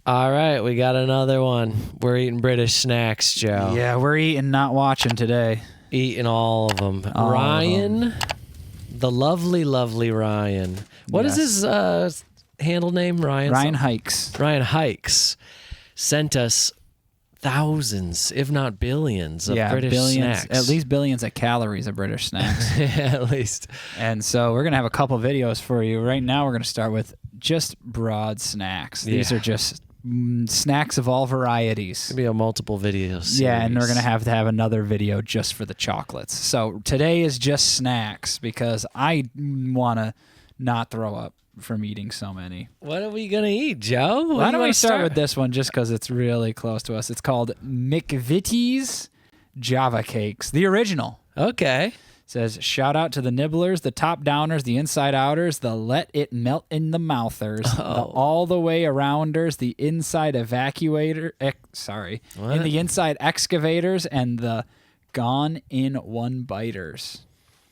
All right, we got another one. We're eating British snacks, Joe. Yeah, we're eating, not watching today. Eating all of them. All of Ryan, the lovely, lovely Ryan. What is his handle name? Ryan Hikes. Ryan Hikes sent us thousands, if not billions, of British billions, snacks. at least billions of calories of British snacks. At least. And so we're going to have a couple videos for you. Right now we're going to start with just broad snacks. These are just snacks of all varieties. It'll be a multiple videos. Yeah, and we're going to have another video just for the chocolates. So today is just snacks because I want to not throw up from eating so many. What are we going to eat, Joe? Why don't we start with this one just because it's really close to us. It's called McVitie's Java Cakes, the original. Okay. It says, shout out to the nibblers, the top downers, the inside outers, the let it melt in the mouthers, the all the way arounders, the inside evacuator, in the inside excavators, and the gone in one biters.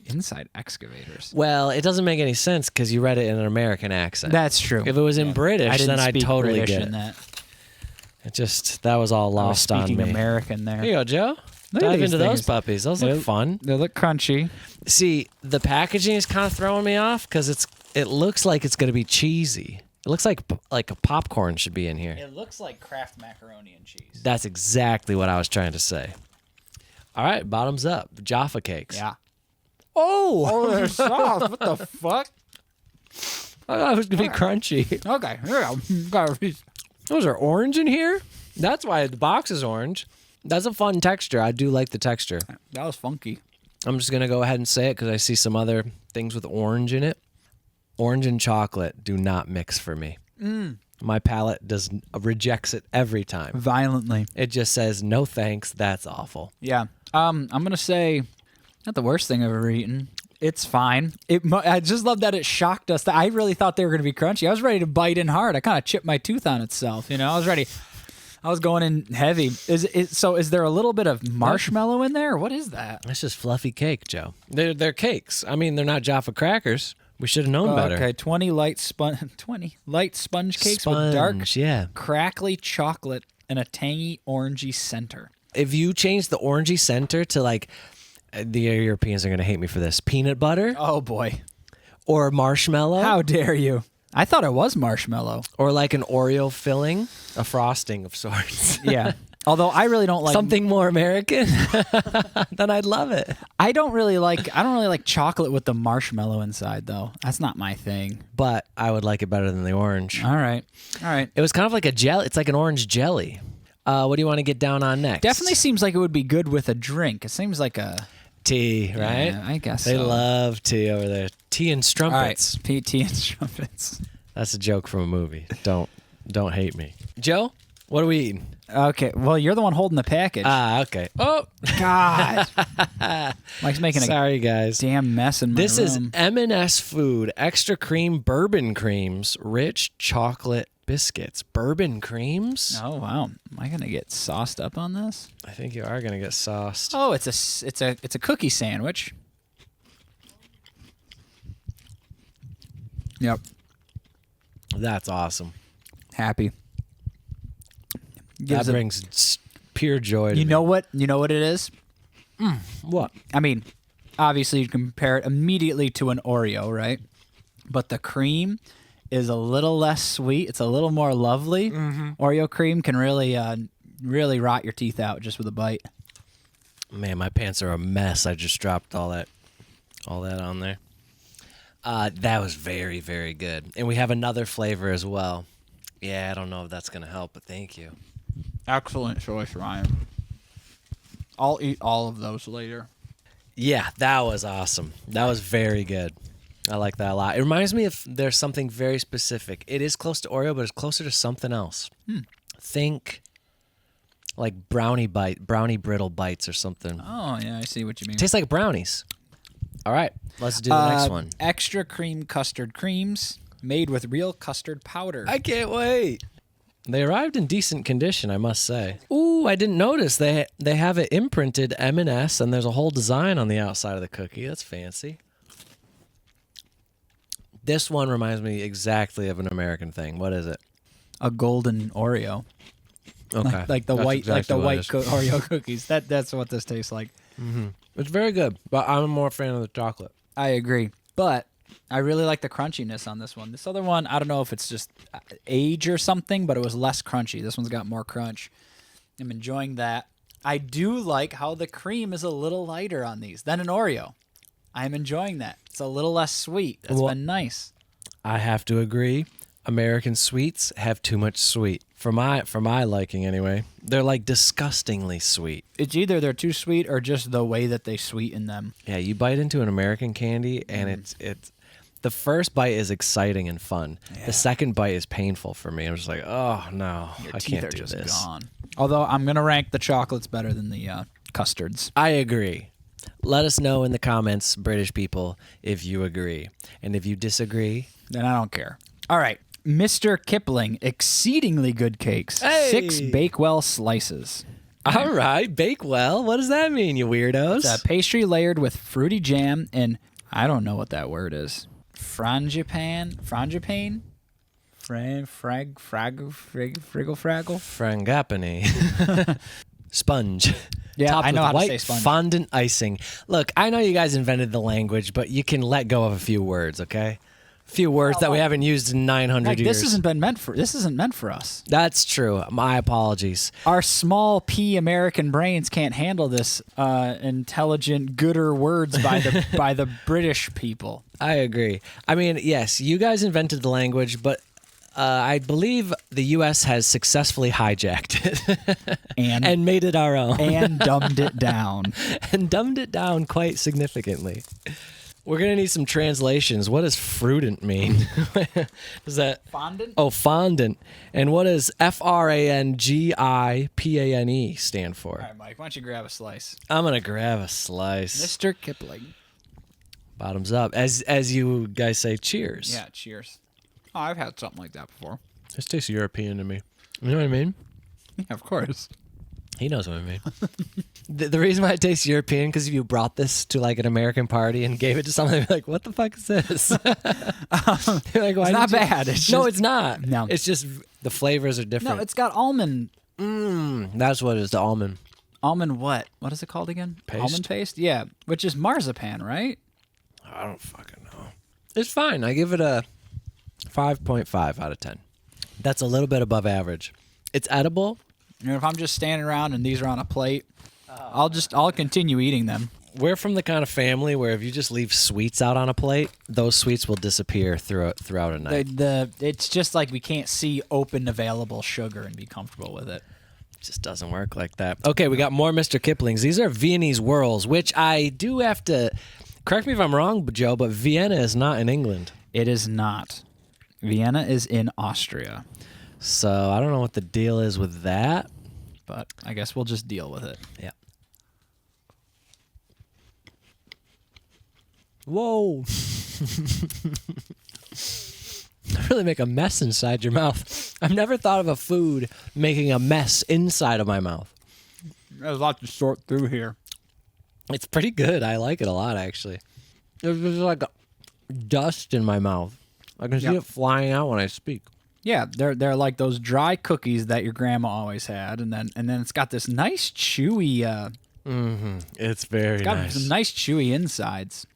Inside excavators. Well, it doesn't make any sense because you read it in an American accent. That's true. If it was in British, then I'd totally British get in it. that. It just, that was all lost on me. Speaking American there. Here you go, Joe. Look at Dive these into those things. puppies. Those look fun. They look crunchy. See, the packaging is kind of throwing me off because it looks like it's going to be cheesy. It looks like a popcorn should be in here. It looks like Kraft macaroni and cheese. That's exactly what I was trying to say. All right, bottoms up. Jaffa cakes. Yeah. Oh, they're soft. What the fuck? I thought it was going to be crunchy. Okay, here we go. Those are orange in here? That's why the box is orange. That's a fun texture. I do like the texture. That was funky. I'm just going to go ahead and say it because I see some other things with orange in it. Orange and chocolate do not mix for me. My palate rejects it every time. Violently. It just says, no thanks, that's awful. Yeah. I'm going to say, not the worst thing I've ever eaten. It's fine. I just love that it shocked us. I really thought they were going to be crunchy. I was ready to bite in hard. I kind of chipped my tooth on itself. I was ready. I was going in heavy. Is there a little bit of marshmallow in there? What is that? It's just fluffy cake, Joe. They're cakes. I mean, th're not Jaffa crackers. We should have known better. Okay, 20 light sponge cakes with dark, yeah, crackly chocolate and a tangy, orangey center. If you change the orangey center to like, the Europeans are going to hate me for this, peanut butter. Oh boy. Or marshmallow. How dare you? I thought it was marshmallow. Or like an Oreo filling, a frosting of sorts. Yeah. Although I really don't like something more American, then I'd love it. I don't really like chocolate with the marshmallow inside though. That's not my thing. But I would like it better than the orange. All right. It was kind of like a jelly. It's like an orange jelly. What do you want to get down on next? Definitely seems like it would be good with a drink. It seems like a tea, right? Yeah, I guess they so. love tea over there. Tea and strumpets. All right. Tea and strumpets. That's a joke from a movie. Don't hate me. Joe, what are we eating? Okay. Well, you're the one holding the package. Okay. Oh God. Mike's making Sorry, guys. Damn mess in my This room. is M&S Food Extra Cream Bourbon Creams Rich Chocolate Biscuits. Bourbon creams? Oh wow. Am I gonna get sauced up on this? I think you are gonna get sauced. Oh, it's a cookie sandwich. Yep. That's awesome. Happy. That brings pure joy to me. You know what it is? What? I mean, obviously you compare it immediately to an Oreo, right? But the cream is a little less sweet. It's a little more lovely. Oreo cream can really rot your teeth out just with a bite. Man, my pants are a mess. I just dropped all that on there. That was very, very good. And we have another flavor as well. Yeah, I don't know if that's going to help, but thank you. Excellent choice, Ryan. I'll eat all of those later. Yeah, that was awesome. That was very good. I like that a lot. It reminds me of there's something very specific. It is close to Oreo, but it's closer to something else. Think like brownie brittle bites or something. Oh, yeah, I see what you mean. Tastes like brownies. All right, let's do the next one. Extra cream custard creams made with real custard powder. I can't wait. They arrived in decent condition, I must say. Ooh, I didn't notice. They have it imprinted M&S, and there's a whole design on the outside of the cookie. That's fancy. This one reminds me exactly of an American thing. What is it? a golden Oreo. Okay. Like the That's white, exactly what it is. Oreo cookies. That's what this tastes like. It's very good, but I'm more a fan of the chocolate. I agree, but I really like the crunchiness on this one. This other one, I don't know if it's just age or something, but it was less crunchy. This one's got more crunch. I'm enjoying that. I do like how the cream is a little lighter on these than an Oreo. I'm enjoying that. It's a little less sweet. That's been nice. I have to agree. American sweets have too much sweet for my liking anyway. They're like disgustingly sweet. It's either they're too sweet or just the way that they sweeten them. Yeah, you bite into an American candy and it's the first bite is exciting and fun. Yeah. The second bite is painful for me. I'm just like, oh no, Your I teeth can't are do just this. gone. Although I'm gonna rank the chocolates better than the custards. I agree. Let us know in the comments, British people, if you agree. And if you disagree, Then I don't care. All right. Mr. Kipling, exceedingly good cakes. Hey! 6 Bakewell slices. all right, Bakewell. What does that mean, you weirdos? It's a pastry layered with fruity jam and I don't know what that word is. Frangipane? Frangipane? Friggle fraggle? Frangipane. Sponge. Yeah, Topped I know with how to white say sponge. fondant icing. Look, I know you guys invented the language, but you can let go of a few words, okay? A few words that we haven't used in 900 Like, years. this isn't meant for us. That's true. My apologies. Our small p American brains can't handle this intelligent, gooder words by the British people. I agree. I mean, yes, you guys invented the language, but I believe the U.S. has successfully hijacked it and made it our own. And dumbed it down. And dumbed it down quite significantly. We're going to need some translations. What does fruitant mean? Is that Fondant? Oh, fondant. And what does FRANGIPANE stand for? All right, Mike, why don't you grab a slice? I'm going to grab a slice. Mr. Kipling. Bottoms up. As you guys say, cheers. Yeah, cheers. Oh, I've had something like that before. This tastes European to me. You know what I mean? Yeah, of course. He knows what I mean. The reason why it tastes European, because if you brought this to like an American party and gave it to someone, they'd be like, what the fuck is this? Like, It's not bad. No, it's not. No. It's just the flavors are different. No, it's got almond. That's what it is, the almond. Almond what? What is it called again? Paste. Almond paste? Yeah, which is marzipan, right? I don't fucking know. It's fine. I give it a 5.5 out of 10. That's a little bit above average. It's edible. You know, if I'm just standing around and these are on a plate, I'll continue eating them. We're from the kind of family where if you just leave sweets out on a plate, throose sweets will disappear throughout a night. It's just like we can't see open available sugar and be comfortable with it. It just doesn't work like that. Okay, we got more Mr. Kiplings. These are Viennese whirls, which I do have to correct me if I'm wrong, Joe, but Vienna is not in England. It is not. Vienna is in Austria, So I don't know what the deal is with that. but I guess we'll just deal with it. Yeah. Whoa. Really make a mess inside your mouth. I've never thought of a food making a mess inside of my mouth. There's a lot to sort through here. It's pretty good. I like it a lot, actually. There's just like dust in my mouth. I can see it flying out when I speak. Yeah, they're like those dry cookies that your grandma always had, and then it's got this nice chewy. It's very Got nice. some nice chewy insides.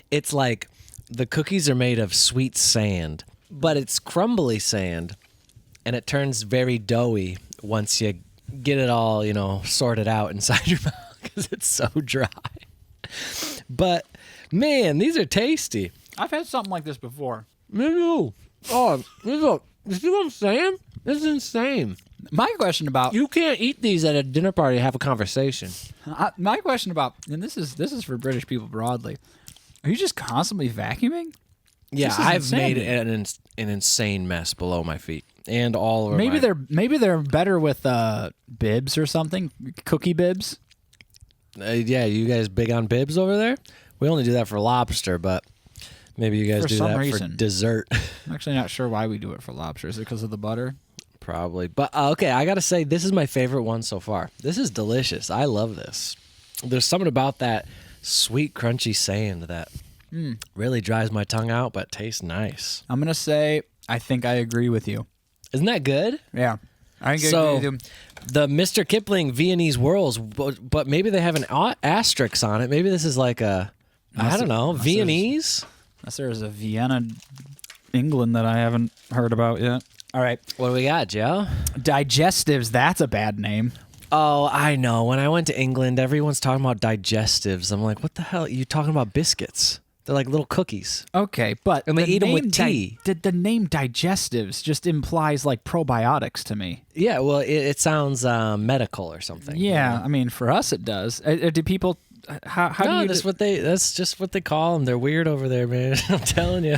It's like the cookies are made of sweet sand, but it's crumbly sand, and it turns very doughy once you get it all, sorted out inside your mouth because it's so dry. But man, these are tasty. I've had something like this before. Me too. Oh, look. You see what I'm saying? This is insane. My question about You can't eat these at a dinner party and have a conversation. my question about, and this is for British people broadly. Are you just constantly vacuuming? Yeah, This is I've insanity. made an insane mess below my feet and all over Maybe they're better with bibs or something, cookie bibs. Yeah, you guys big on bibs over there? We only do that for lobster, but maybe you guys For do some that reason. for dessert. I'm actually not sure why we do it for lobster. Is it because of the butter? Probably. But okay, I got to say, this is my favorite one so far. This is delicious. I love this. There's something about that sweet, crunchy sand that really dries my tongue out, but tastes nice. I'm gonna say I think I agree with you. Isn't that good? Yeah. I think So the Mr. Kipling Viennese whirls, but maybe they have an asterisk on it. Maybe this is like I don't know, Viennese. unless there's a Vienna, England that I haven't heard about yet. All right. What do we got, Joe? Digestives, that's a bad name. Oh, I know. When I went to England, everyone's talking about digestives. I'm like, what the hell? You talking about biscuits? They're like little cookies. Okay, but And they eat them with tea. The name digestives just implies like probiotics to me. Yeah, well, it sounds medical or something. Yeah, I mean, for us it does. Do people? How No, do you? that's just what they call them. They're weird over there, man. I'm telling you,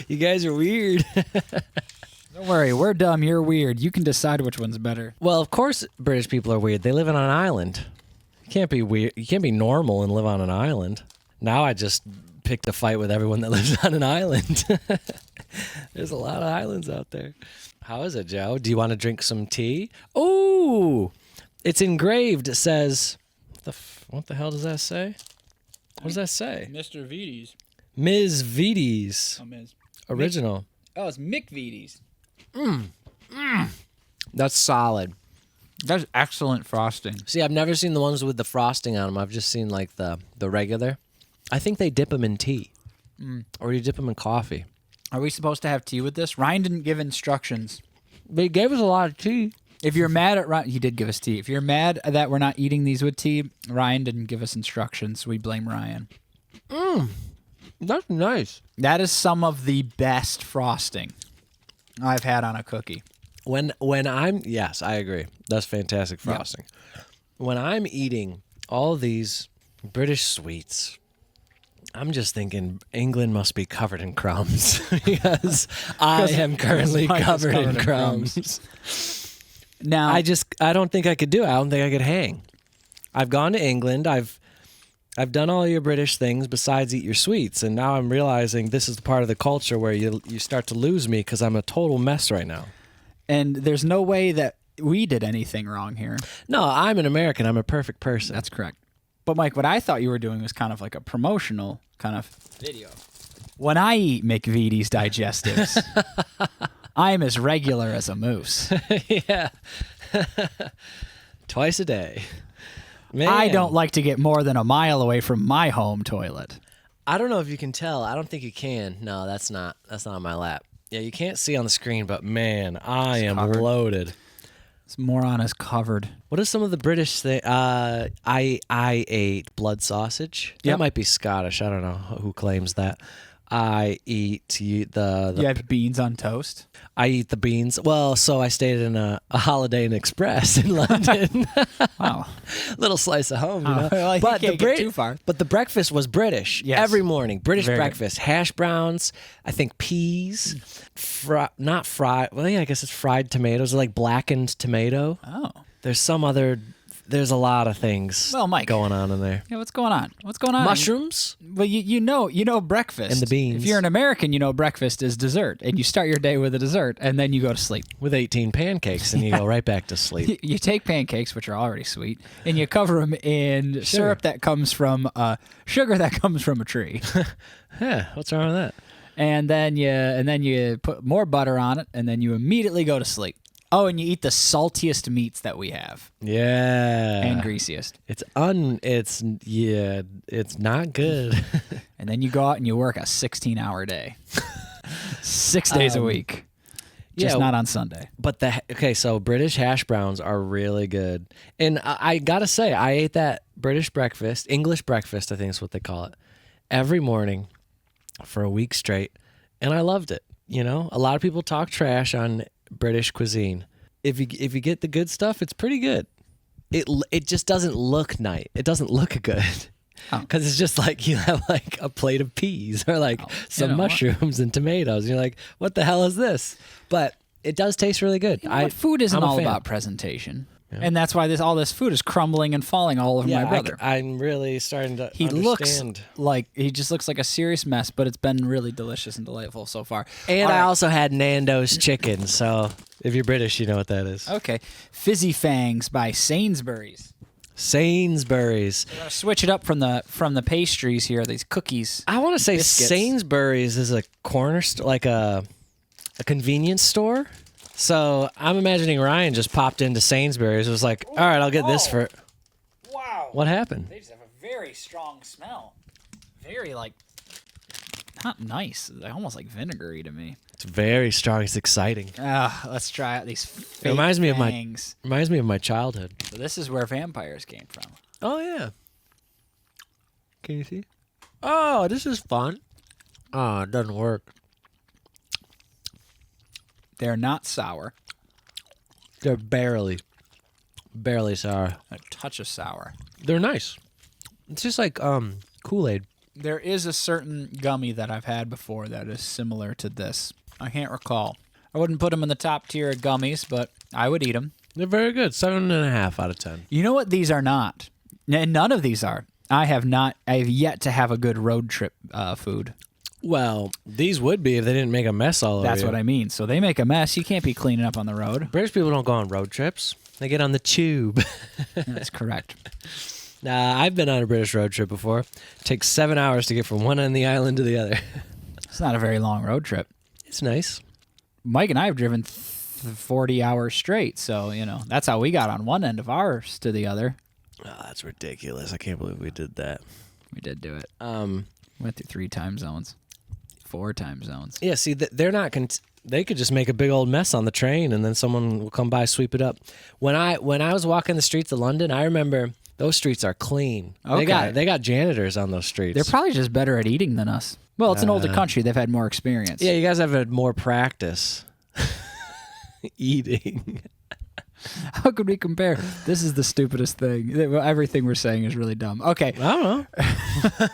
you guys are weird. Don't worry, we're dumb. You're weird. You can decide which one's better. Well, of course, British people are weird. They live on an island. You can't be weird. You can't be normal and live on an island. Now I just picked a fight with everyone that lives on an island. There's a lot of islands out there. How is it, Joe? Do you want to drink some tea? Oh, it's engraved. It says, what the hell does that say? What does that say? Mr. Vides. Ms. Vides. Oh, Ms. Original. Oh, it's Mick Vides. That's solid. That's excellent frosting. See, I've never seen the ones with the frosting on them. I've just seen like the regular. I think they dip them in tea. Or you dip them in coffee. Are we supposed to have tea with this? Ryan didn't give instructions. But he gave us a lot of tea. If you're mad at Ryan, he did give us tea. If you're mad that we're not eating these with tea, Ryan didn't give us instructions. We blame Ryan. That's nice. That is some of the best frosting I've had on a cookie. Yes, I agree. That's fantastic frosting. Yeah. When I'm eating all these British sweets, I'm just thinking England must be covered in crumbs because I am currently covered in crumbs. Now, I don't think I could do it. I don't think I could hang. I've gone to England. I've done all your British things besides eat your sweets, and now I'm realizing this is the part of the culture where you start to lose me because I'm a total mess right now. And there's no way that we did anything wrong here. No, I'm an American. I'm a perfect person. That's correct. But Mike, what I thought you were doing was kind of like a promotional kind of video. When I eat McVitie's digestives, I'm as regular as a moose. Yeah. Twice a day. Man. I don't like to get more than a mile away from my home toilet. I don't know if you can tell. I don't think you can. No, that's not on my lap. Yeah, you can't see on the screen, but man, I am loaded. This moron is covered. What are some of the British things? I ate blood sausage. Yep. That might be Scottish. I don't know who claims that. I eat the You have beans on toast? I eat the beans. Well, so I stayed in a Holiday Inn Express in London. Wow. Little slice of home, you know. Well, you can't get too far. But the breakfast was British. Yes. Every morning. British Very breakfast. Hash browns, I think peas, not fried. Well, yeah, I guess it's fried tomatoes, like blackened tomato. Oh. There's a lot of things Mike, going on in there. Yeah, what's going on? What's going on? Mushrooms? Well, you know breakfast. And the beans. If you're an American, you know breakfast is dessert, and you start your day with a dessert, and then you go to sleep. With 18 pancakes, and you go right back to sleep. You take pancakes, which are already sweet, and you cover them in syrup that comes from sugar that comes from a tree. Yeah, what's wrong with that? And then you put more butter on it, and then you immediately go to sleep. Oh, and you eat the saltiest meats that we have. Yeah. And greasiest. It's not good. And then you go out and you work a 16-hour day. 6 days a week. Just not on Sunday. But so British hash browns are really good. And I got to say, I ate that British breakfast, English breakfast, I think is what they call it, every morning for a week straight. And I loved it. You know, a lot of people talk trash on British cuisine. If you get the good stuff, it's pretty good. It just doesn't look nice. It doesn't look good because it's just like you have like a plate of peas or like some mushrooms and tomatoes. And you're like, what the hell is this? But it does taste really good. Food isn't all about presentation. Yeah. And that's why all this food is crumbling and falling all over my brother. I'm really starting to understand. He just looks like a serious mess, but it's been really delicious and delightful so far. And I also had Nando's chicken, so if you're British, you know what that is. Okay. Fizzy Fangs by Sainsbury's. Sainsbury's. We're gonna switch it up from the pastries here, these cookies. I want to say biscuits. Sainsbury's is a corner store, like a convenience store. So I'm imagining Ryan just popped into Sainsbury's. Was like, all right, I'll get this for. Wow. What happened? They just have a very strong smell. Very not nice. They're almost like vinegary to me. It's very strong. It's exciting. Let's try out these fake Reminds me fangs. of my childhood. So this is where vampires came from. Oh yeah. Can you see? Oh, this is fun. Oh, it doesn't work. They're not sour. They're barely sour. A touch of sour. They're nice. It's just like Kool-Aid. There is a certain gummy that I've had before that is similar to this. I can't recall. I wouldn't put them in the top tier of gummies, but I would eat them. They're very good. 7.5 out of 10. You know what these are not? None of these are. I have yet to have a good road trip food. Well, these would be if they didn't make a mess all over That's you. what I mean. So they make a mess. You can't be cleaning up on the road. British people don't go on road trips. They get on the tube. That's correct. I've been on a British road trip before. It takes 7 hours to get from one end of the island to the other. It's not a very long road trip. It's nice. Mike and I have driven 40 hours straight. So, that's how we got on one end of ours to the other. Oh, that's ridiculous. I can't believe we did that. We did do it. Went through 3 time zones. 4 time zones. Yeah, see, they're not. They could just make a big old mess on the train, and then someone will come by, sweep it up. When I was walking the streets of London, I remember those streets are clean. Okay. They got janitors on those streets. They're probably just better at eating than us. Well, it's an older country. They've had more experience. Yeah, you guys have had more practice eating. How could we compare? This is the stupidest thing. Everything we're saying is really dumb. Okay. I don't know. I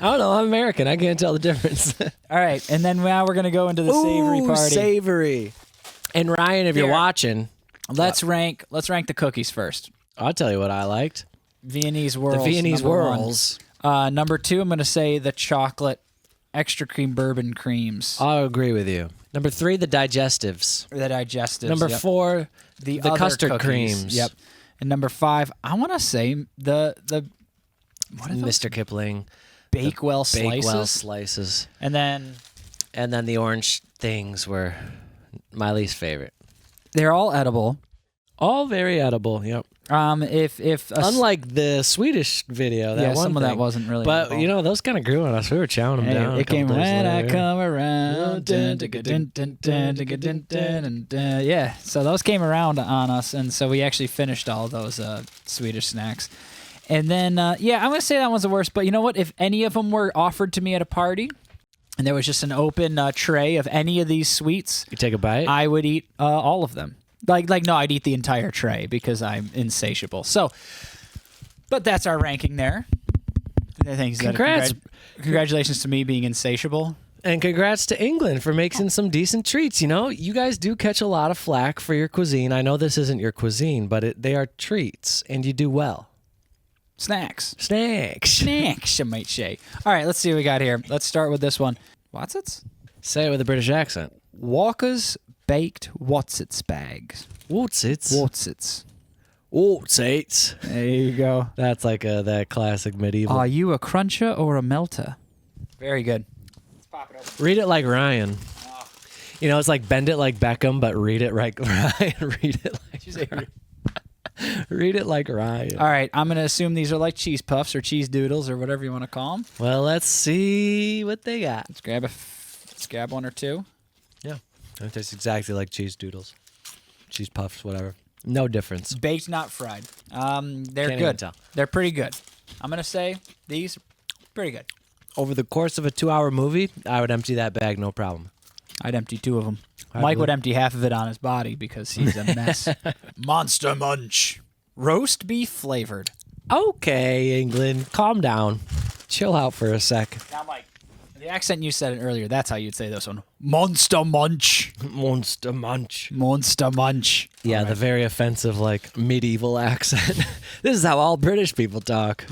don't know. I'm American. I can't tell the difference. All right. And then now we're going to go into the savory party. Savory. And Ryan, if you're watching, let's rank the cookies first. I'll tell you what I liked. Viennese whirls. The Viennese whirls. Number 2, I'm going to say the chocolate extra cream bourbon creams. I'll agree with you. Number 3, the digestives. The digestives. Number 4, the custard cookies. creams. Yep. And number 5, I want to say the what are those? Mr. Kipling. Bakewell slices. Bakewell slices. And then the orange things were my least favorite. they're all edible. All very edible. Yep. Unlike Unlike the Swedish video, some of that wasn't really. But edible. those kind of grew on us. We were chowing them down. It came when I later. come around. Yeah, so those came around on us, and so we actually finished all those Swedish snacks. And then, I'm going to say that one's the worst. But you know what? If any of them were offered to me at a party, and there was just an open tray of any of these sweets, You take a bite. I would eat all of them. No, I'd eat the entire tray because I'm insatiable. So, but that's our ranking there. Thanks. Congrats. Congratulations to me being insatiable. And congrats to England for making some decent treats. You guys do catch a lot of flack for your cuisine. I know this isn't your cuisine, but they are treats, and you do well. Snacks, I might say. All right, let's see what we got here. Let's start with this one. What's Say it with a British accent. Walker's baked Whatsits bags. Whatsits. There you go. That's like that classic medieval. Are you a cruncher or a melter? Very good. Let's pop it open. Read it like Ryan. It's like bend it like Beckham, but read it like Ryan. Read it like Ryan. Read it like Ryan. All right, I'm going to assume these are like cheese puffs or cheese doodles or whatever you want to call them. Well, let's see what they got. Let's grab one or two. Yeah. It tastes exactly like cheese doodles. Cheese puffs, whatever. No difference. Baked, not fried. They're Can't good. even tell. They're pretty good. I'm going to say these pretty good. Over the course of a 2-hour movie, I would empty that bag, no problem. I'd empty 2 of them. Mike would empty half of it on his body because he's a mess. Monster Munch. Roast beef flavored. Okay, England, calm down. Chill out for a sec. Now, Mike, the accent you said it earlier, that's how you'd say this one. Monster Munch. Monster Munch. Monster Munch. Yeah, the very offensive, medieval accent. This is how all British people talk.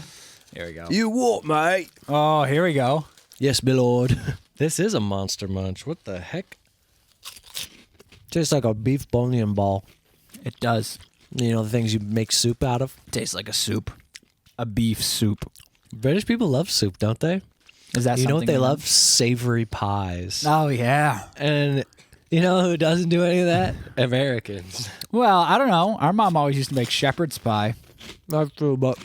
Here we go. You what, mate? Oh, here we go. Yes, my lord. This is a Monster Munch. What the heck? Tastes like a beef bunion ball. It does. The things you make soup out of. Tastes like a soup. A beef soup. British people love soup, don't they? Is that You know what something they we love? Savory pies. Oh, yeah. And, You know who doesn't do any of that? Americans. Well, I don't know. Our mom always used to make shepherd's pie. That's true, but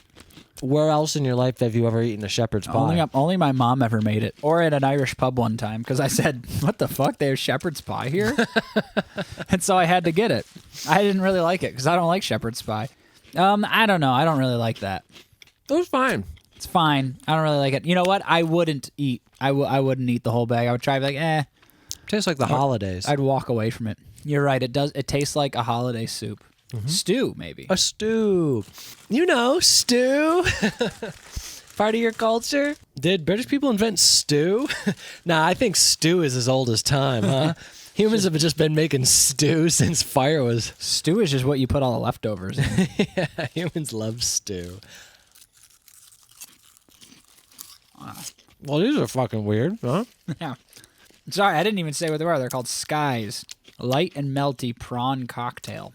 where else in your life have you ever eaten a shepherd's pie? Only my mom ever made it. Or at an Irish pub one time, because I said, what the fuck? They have shepherd's pie here? And so I had to get it. I didn't really like it, because I don't like shepherd's pie. I don't know. I don't really like that. It was fine. It's fine. I don't really like it. You know what? I wouldn't eat. I wouldn't eat the whole bag. I would try to be like, eh. Tastes like the holidays. I'd walk away from it. You're right. It does. It tastes like a holiday soup. Stew, maybe. A stew. You know, stew. Part of your culture. Did British people invent stew? Nah, I think stew is as old as time, huh? Humans have just been making stew since fire was... Stew is just what you put all the leftovers in. Yeah, humans love stew. Well, these are fucking weird, huh? Yeah. Sorry, I didn't even say what they were. They're called Skies. Light and melty prawn cocktail.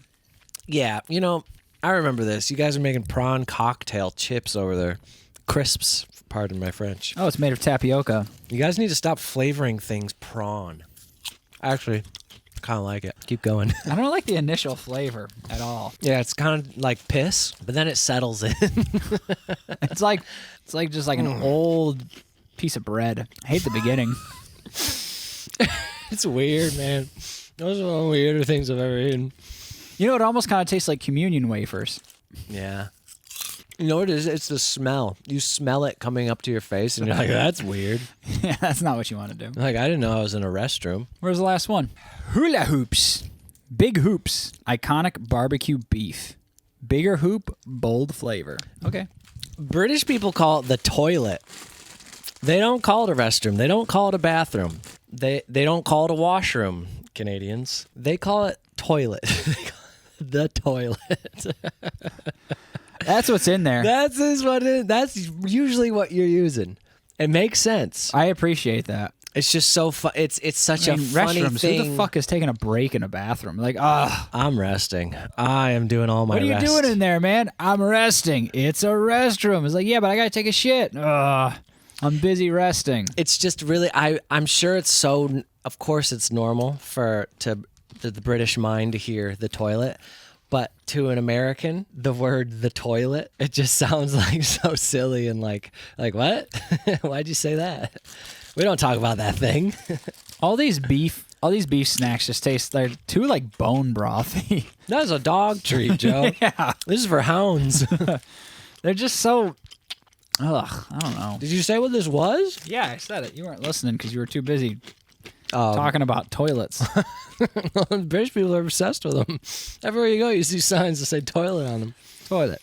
Yeah, you know, I remember this. You guys are making prawn cocktail chips over there. Crisps, pardon my French. Oh, it's made of tapioca. You guys need to stop flavoring things prawn. Actually, kind of like it. Keep going. I don't like the initial flavor at all. Yeah, it's kind of like piss, but then it settles in. It's like just like an old piece of bread. I hate the beginning. It's weird, man. Those are one of the weirder things I've ever eaten. You know, it almost kind of tastes like communion wafers. Yeah. You know what it is? It's the smell. You smell it coming up to your face, and you're like, that's weird. Yeah, that's not what you want to do. Like, I didn't know I was in a restroom. Where's the last one? Hula hoops. Big hoops. Iconic barbecue beef. Bigger hoop, bold flavor. Okay. British people call it the toilet. They don't call it a restroom. They don't call it a bathroom. They don't call it a washroom, Canadians. They call it toilet. The toilet. That's what's in there. That's usually what you're using. It makes sense. I appreciate that. It's just so fun. It's such a funny restrooms, thing. Who the fuck is taking a break in a bathroom? Like, I'm resting. I am doing all my what are you rest. doing in there, man? I'm resting. It's a restroom. It's like, yeah, but I gotta take a shit. I'm busy resting. It's just really, I'm sure it's so, of course it's normal for the British mind to hear the toilet, but to an American, the word the toilet, it just sounds like so silly and like what? Why'd you say that? We don't talk about that thing. All these beef snacks just taste, they're too like bone brothy. That's a dog treat, Joe. Yeah. This is for hounds. They're just so, I don't know. Did you say what this was? Yeah, I said it. You weren't listening because you were too busy talking about toilets. British people are obsessed with them. Everywhere you go, you see signs that say toilet on them. Toilet.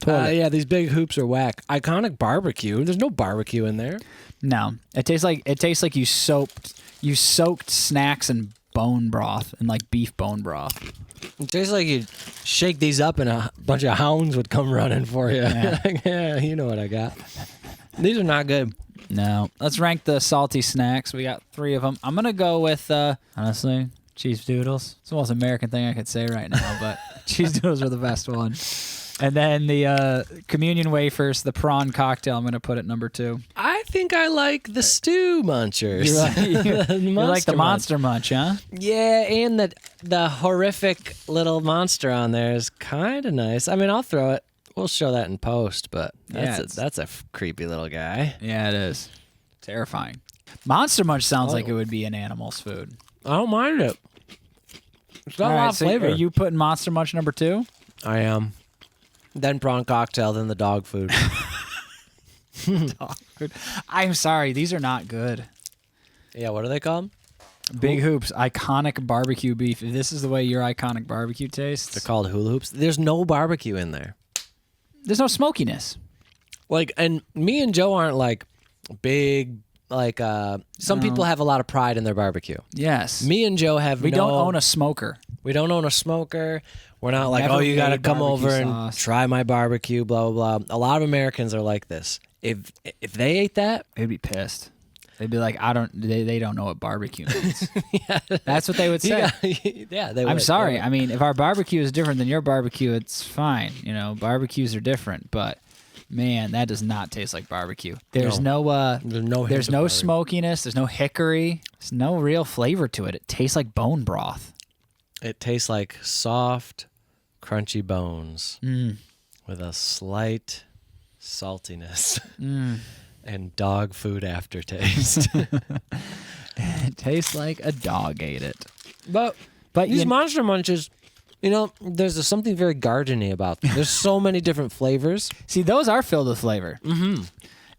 Yeah, these big hoops are whack. Iconic barbecue. There's no barbecue in there. No, it tastes like you soaked snacks in bone broth and like beef bone broth. It tastes like you'd shake these up and a bunch of hounds would come running for you. Yeah. Yeah, you know what I got. These are not good. No. Let's rank the salty snacks. We got 3 of them. I'm going to go with, honestly, cheese doodles. It's the most American thing I could say right now, but cheese doodles are the best one. And then the communion wafers, the prawn cocktail, I'm going to put at number 2. I think I like the stew munchers. You like the monster munch, huh? Yeah, and the horrific little monster on there is kind of nice. I mean, I'll throw it. We'll show that in post, but that's a creepy little guy. Yeah, it is. Terrifying. Monster munch sounds like it would be an animal's food. I don't mind it. It's got a lot of flavor. Are you putting monster munch number 2? I am. Then prawn cocktail, then the dog food. Dog food. I'm sorry, these are not good. Yeah, what are they called? Big Hoops, iconic barbecue beef. If this is the way your iconic barbecue tastes. They're called hula hoops. There's no barbecue in there. There's no smokiness. Like, and me and Joe aren't like big, like, some people have a lot of pride in their barbecue. Yes. Me and Joe have We don't own a smoker. We don't own a smoker. We're not like, Never oh, you got to made come barbecue over and sauce. try my barbecue, blah, blah, blah. A lot of Americans are like this. If they ate that, They'd be pissed. They'd be like, they don't know what barbecue means. Yeah. That's what they would say. Yeah, they would. I'm sorry. I mean, if our barbecue is different than your barbecue, it's fine. You know, barbecues are different, but Man, that does not taste like barbecue. There's There's no smokiness. There's no hickory. There's no real flavor to it. It tastes like bone broth. It tastes like soft, crunchy bones with a slight saltiness and dog food aftertaste. It tastes like a dog ate it. But these Monster Munches, there's something very gardeny about them. There's so many different flavors. See, those are filled with flavor. Mm-hmm.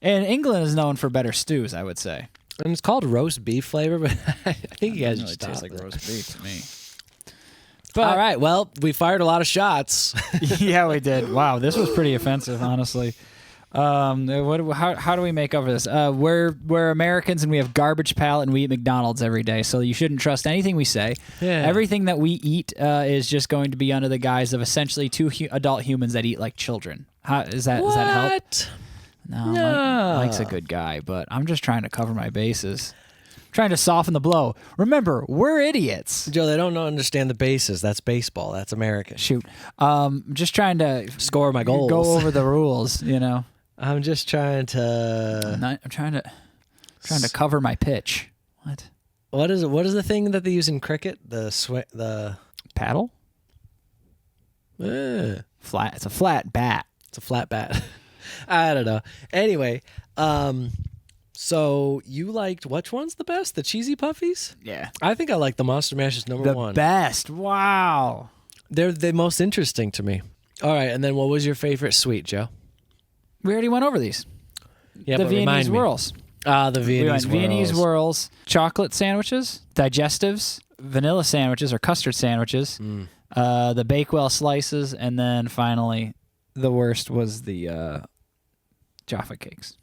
And England is known for better stews, I would say. And it's called roast beef flavor, but I think you guys just tastes like roast beef to me. But, all right, well, we fired a lot of shots. Yeah, we did. Wow, this was pretty offensive, honestly. How do we make up for this? We're Americans and we have garbage palate and we eat McDonald's every day, so you shouldn't trust anything we say. Yeah. Everything that we eat is just going to be under the guise of essentially two adult humans that eat like children. Does that help? No. Mike's a good guy, but I'm just trying to cover my bases. Trying to soften the blow. Remember, we're idiots. Joe, they don't understand the bases. That's baseball. That's American. Shoot. Just trying to score my goals. Go over the rules, I'm just trying to I'm trying to cover my pitch. What is it? What is the thing that they use in cricket? The paddle? Flat. It's a flat bat. It's a flat bat. I don't know. Anyway, so you liked which one's the best? The cheesy puffies? Yeah. I think I like the Monster Mashes number one. The best. Wow. They're the most interesting to me. All right, and then what was your favorite sweet, Joe? We already went over these. Yeah, the Viennese whirls. The Viennese whirls. Viennese whirls, chocolate sandwiches, digestives, vanilla sandwiches or custard sandwiches, the Bakewell slices, and then finally the worst was the Jaffa cakes.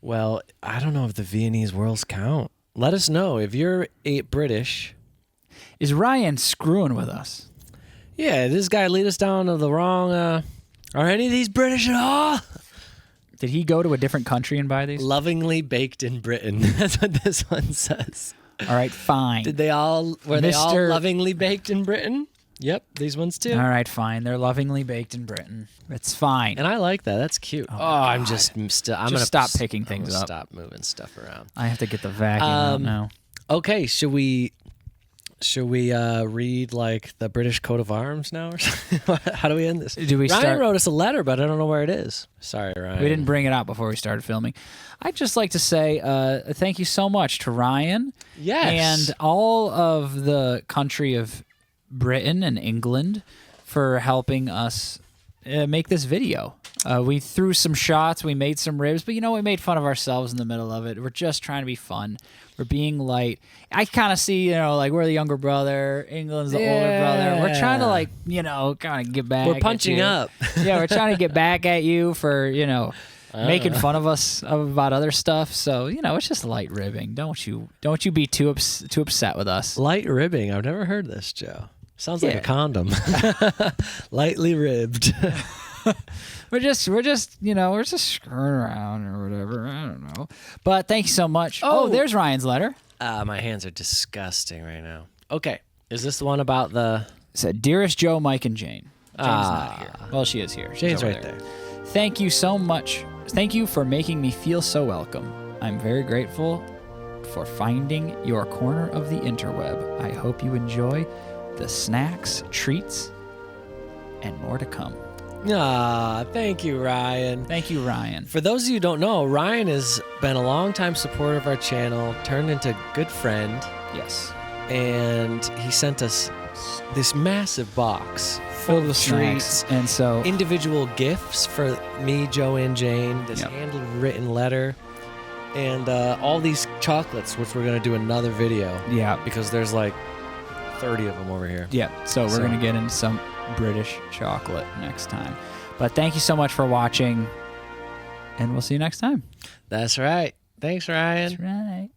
Well, I don't know if the Viennese whirls count. Let us know if you're British. Is Ryan screwing with us? Yeah, this guy lead us down to the wrong... Are any of these British at all? Did he go to a different country and buy these? Lovingly baked in Britain. That's what this one says. All right, fine. Were they all lovingly baked in Britain? Yep, these ones too. All right, fine. They're lovingly baked in Britain. It's fine. And I like that. That's cute. I'm gonna stop picking things up. Stop moving stuff around. I have to get the vacuum out now. Okay, should we read like the British coat of arms now or something? How do we end this? Ryan wrote us a letter, but I don't know where it is. Sorry, Ryan. We didn't bring it out before we started filming. I'd just like to say thank you so much to Ryan. Yes. And all of the country of Britain and England for helping us make this video. We threw some shots, we made some ribs, but we made fun of ourselves in the middle of it. We're just trying to be fun. We're being light. I kind of see, like we're the younger brother, England's the older brother. We're trying to kind of get back. We're punching up. Yeah, we're trying to get back at you for, making fun of us about other stuff. So, it's just light ribbing. Don't you be too upset with us. Light ribbing. I've never heard this, Joe. Sounds like a condom. Lightly ribbed. We're just screwing around or whatever. I don't know. But thank you so much. Oh, there's Ryan's letter. My hands are disgusting right now. Okay. Is this the one about the... It said, Dearest Joe, Mike, and Jane. Jane's not here. Well, she is here. Jane's right there. Thank you so much. Thank you for making me feel so welcome. I'm very grateful for finding your corner of the interweb. I hope you enjoy the snacks, treats, and more to come. Thank you, Ryan. Thank you, Ryan. For those of you who don't know, Ryan has been a longtime supporter of our channel, turned into a good friend. Yes. And he sent us this massive box filled with treats and so individual gifts for me, Joe, and Jane, this handwritten letter, and all these chocolates, which we're going to do another video. Yeah. Because there's like 30 of them over here. Yeah. So we're going to get into some British chocolate next time. But thank you so much for watching, and we'll see you next time. That's right. Thanks, Ryan. That's right.